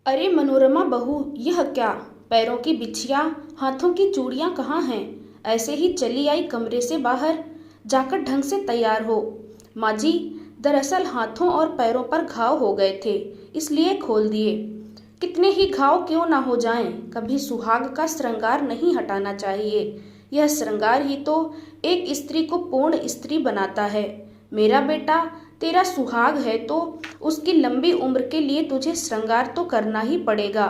अरे मनोरमा बहू, यह क्या? पैरों की बिछिया, हाथों की चूड़ियां कहाँ हैं? ऐसे ही चली आई कमरे से बाहर। जाकर ढंग से तैयार हो। माँ जी, दरअसल हाथों और पैरों पर घाव हो गए थे, इसलिए खोल दिए। कितने ही घाव क्यों ना हो जाएं, कभी सुहाग का श्रृंगार नहीं हटाना चाहिए। यह श्रृंगार ही तो एक स्त्री को पूर्ण स्त्री बनाता है। मेरा बेटा, तेरा सुहाग है तो उसकी लंबी उम्र के लिए तुझे श्रृंगार तो करना ही पड़ेगा।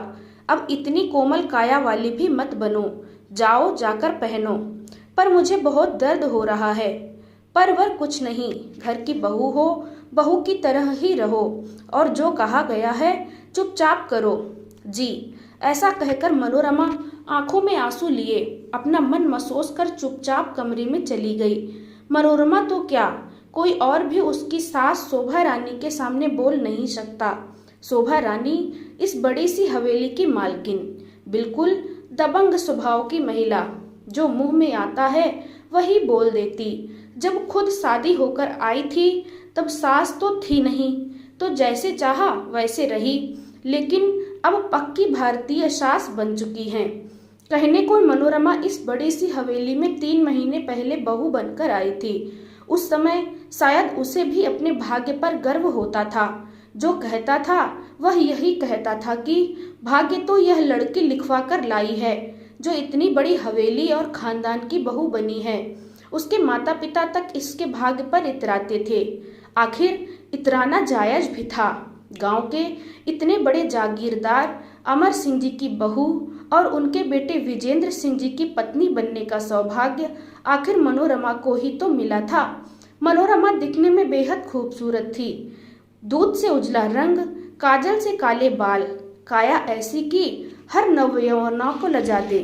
अब इतनी कोमल काया वाली भी मत बनो। जाओ, जाकर पहनो। पर मुझे बहुत दर्द हो रहा है। पर वह कुछ नहीं, घर की बहू हो, बहू की तरह ही रहो, और जो कहा गया है चुपचाप करो। जी। ऐसा कहकर मनोरमा आंखों में आंसू लिए अपना मन मसोस कर चुपचाप कमरे में चली गई। मनोरमा तो क्या, कोई और भी उसकी सास शोभा रानी के सामने बोल नहीं सकता। शोभा रानी इस बड़ी सी हवेली की मालकिन, बिल्कुल दबंग स्वभाव की महिला, जो मुंह में आता है वही बोल देती। जब खुद शादी होकर आई थी तब सास तो थी नहीं, तो जैसे चाहा वैसे रही, लेकिन अब पक्की भारतीय सास बन चुकी हैं। कहने को मनोरमा इस बड़ी सी हवेली में 3 महीने पहले बहू बनकर आई थी। उस समय शायद उसे भी अपने भाग्य पर गर्व होता था। जो कहता था वह यही कहता था कि भाग्य तो यह लड़की लिखवा कर लाई है, जो इतनी बड़ी हवेली और खानदान की बहू बनी है। उसके माता पिता तक इसके भाग्य पर इतराते थे। आखिर इतराना जायज भी था। गांव के इतने बड़े जागीरदार अमर सिंह जी की बहू और उनके बेटे विजेंद्र सिंह जी की पत्नी बनने का सौभाग्य आखिर मनोरमा को ही तो मिला था। मनोरमा दिखने में बेहद खूबसूरत थी। दूध से उजला रंग, काजल से काले बाल, काया ऐसी कि हर नवयौवना को लजा दे।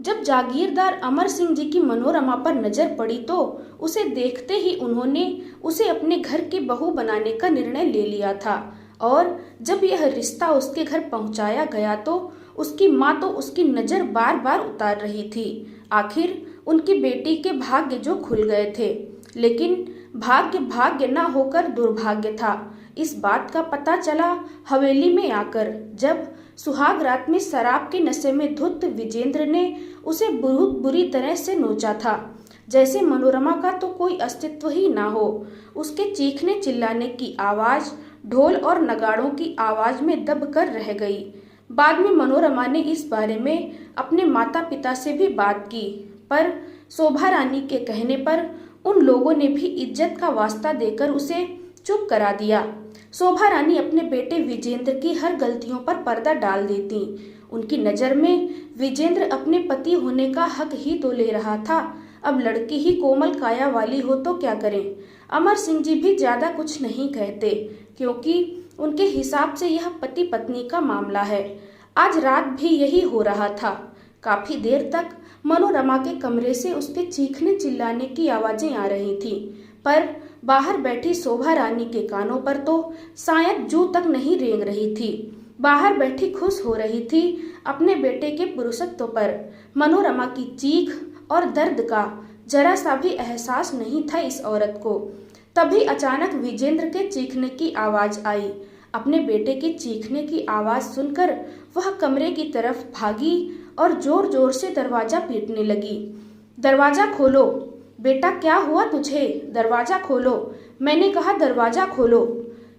जब जागीरदार अमर सिंह जी की मनोरमा पर नजर पड़ी तो उसे देखते ही उन्होंने उसे अपने घर की बहू बनाने का निर्णय ले लिया था। और जब यह रिश्ता उसके घर पहुंचाया गया तो उसकी माँ तो उसकी नजर बार बार उतार रही थी। आखिर उनकी बेटी के भाग्य जो खुल गए थे, लेकिन भाग्य भाग्य न होकर दुर्भाग्य था। इस बात का पता चला हवेली में आकर, जब सुहाग रात में शराब के नशे में धुत विजेंद्र ने उसे बहुत बुरी तरह से नोचा था, जैसे मनोरमा का तो कोई अस्तित्व ही ना हो। उसके चीखने चिल्लाने की आवाज ढोल और नगाड़ों की आवाज में दब कर रह गई। बाद में मनोरमा ने इस बारे में अपने माता पिता से भी बात की, पर शोभा रानी के कहने पर उन लोगों ने भी इज्जत का वास्ता देकर उसे चुप करा दिया। शोभा रानी अपने बेटे विजेंद्र की हर गलतियों पर पर्दा डाल देती। उनकी नजर में विजेंद्र अपने पति होने का हक ही तो ले रहा था। अब लड़की ही कोमल काया वाली हो तो क्या करें। अमर सिंह जी भी ज्यादा कुछ नहीं कहते, क्योंकि उनके हिसाब से यह पति पत्नी का मामला है। आज रात भी यही हो रहा था। काफी देर तक मनोरमा के कमरे से उसके चीखने चिल्लाने की आवाजें आ रही थीं, पर बाहर बैठी शोभा रानी के कानों पर तो शायद जू तक नहीं रेंग रही थी। बाहर बैठी खुश हो रही थी अपने बेटे के पुरुषत्व पर। मनोरमा की चीख और दर्द का जरा सा भी एहसास नहीं था इस औरत को। तभी अचानक विजेंद्र के चीखने की आवाज आई। अपने बेटे के चीखने की आवाज सुनकर वह कमरे की तरफ भागी और जोर जोर से दरवाजा पीटने लगी। दरवाजा खोलो बेटा, क्या हुआ तुझे? दरवाजा खोलो, मैंने कहा दरवाजा खोलो।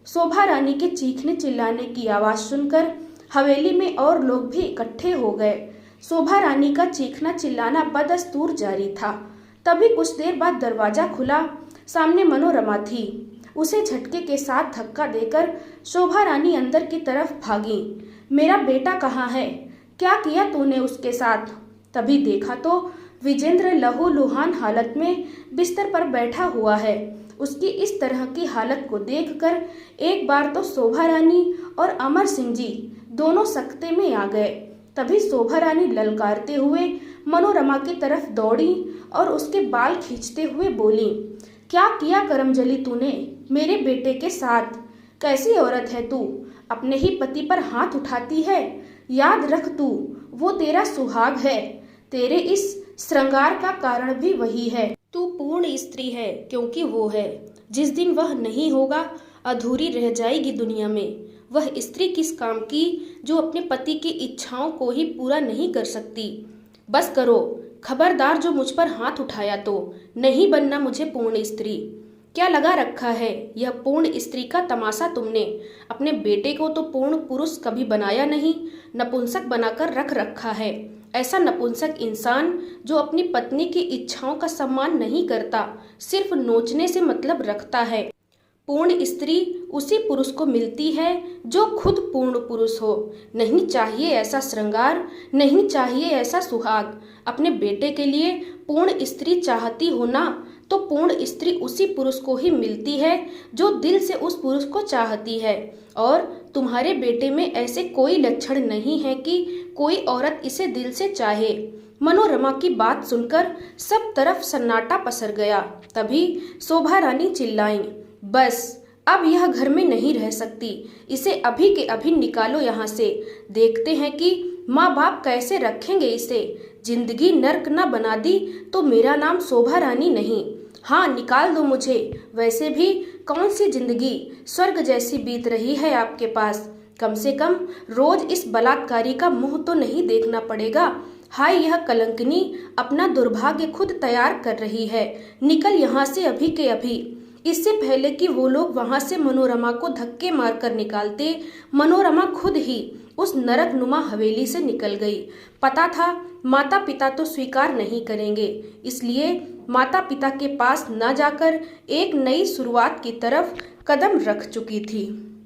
शोभा रानी के चीखने चिल्लाने की आवाज सुनकर हवेली में और लोग भी इकट्ठे हो गए। शोभा रानी का चीखना चिल्लाना बदस्तूर जारी था। तभी कुछ देर बाद दरवाजा खुला। सामने मनोरमा थी। उसे झटके के साथ धक्का देकर शोभा रानी अंदर की तरफ भागी। मेरा बेटा कहाँ है? क्या किया तूने उसके साथ? तभी देखा तो विजेंद्र लहूलुहान हालत में बिस्तर पर बैठा हुआ है। उसकी इस तरह की हालत को देखकर एक बार तो शोभा रानी और अमर सिंह जी दोनों सकते में आ गए। तभी शोभा रानी ललकारते हुए मनोरमा की तरफ दौड़ी और उसके बाल खींचते हुए बोली, क्या किया करमजली तूने मेरे बेटे के साथ? कैसी औरत है तू, अपने ही पति पर हाथ उठाती है? याद रख, तू वो तेरा सुहाग है। तेरे इस श्रृंगार का कारण भी वही है। तू पूर्ण स्त्री है, क्योंकि वो है। जिस दिन वह नहीं होगा अधूरी रह जाएगी दुनिया में। वह स्त्री किस काम की जो अपने पति की इच्छाओं को ही पूरा नहीं कर सकती। बस करो, खबरदार जो मुझ पर हाथ उठाया तो नहीं बनना मुझे पूर्ण स्त्री। क्या लगा रखा है यह पूर्ण स्त्री का तमाशा तुमने? अपने बेटे को तो पूर्ण पुरुष कभी बनाया नहीं, नपुंसक बनाकर रख रखा है। ऐसा नपुंसक इंसान जो अपनी पत्नी की इच्छाओं का सम्मान नहीं करता, सिर्फ नोचने से मतलब रखता है। पूर्ण स्त्री उसी पुरुष को मिलती है जो खुद पूर्ण पुरुष हो। नहीं चाहिए ऐसा श्रृंगार, नहीं चाहिए ऐसा सुहाग। अपने बेटे के लिए पूर्ण स्त्री चाहती हो ना, तो पूर्ण स्त्री उसी पुरुष को ही मिलती है जो दिल से उस पुरुष को चाहती है। और तुम्हारे बेटे में ऐसे कोई लक्षण नहीं है कि कोई औरत इसे दिल से चाहे। मनोरमा की बात सुनकर सब तरफ सन्नाटा पसर गया। तभी शोभा रानी चिल्लाईं, बस अब यह घर में नहीं रह सकती, इसे अभी के अभी निकालो यहाँ से। देखते हैं कि माँ बाप कैसे रखेंगे इसे। जिंदगी नर्क न बना दी तो मेरा नाम शोभा रानी नहीं। हाँ, निकाल दो मुझे। वैसे भी कौन सी जिंदगी स्वर्ग जैसी बीत रही है आपके पास। कम से कम रोज इस बलात्कारी का मुंह तो नहीं देखना पड़ेगा। हाय, यह कलंकिनी अपना दुर्भाग्य खुद तैयार कर रही है। निकल यहाँ से अभी के अभी। इससे पहले कि वो लोग वहां से मनोरमा को धक्के मारकर निकालते, मनोरमा खुद ही उस नरक नुमा हवेली से निकल गई। पता था माता पिता तो स्वीकार नहीं करेंगे, इसलिए माता पिता के पास न जाकर एक नई शुरुआत की तरफ कदम रख चुकी थी।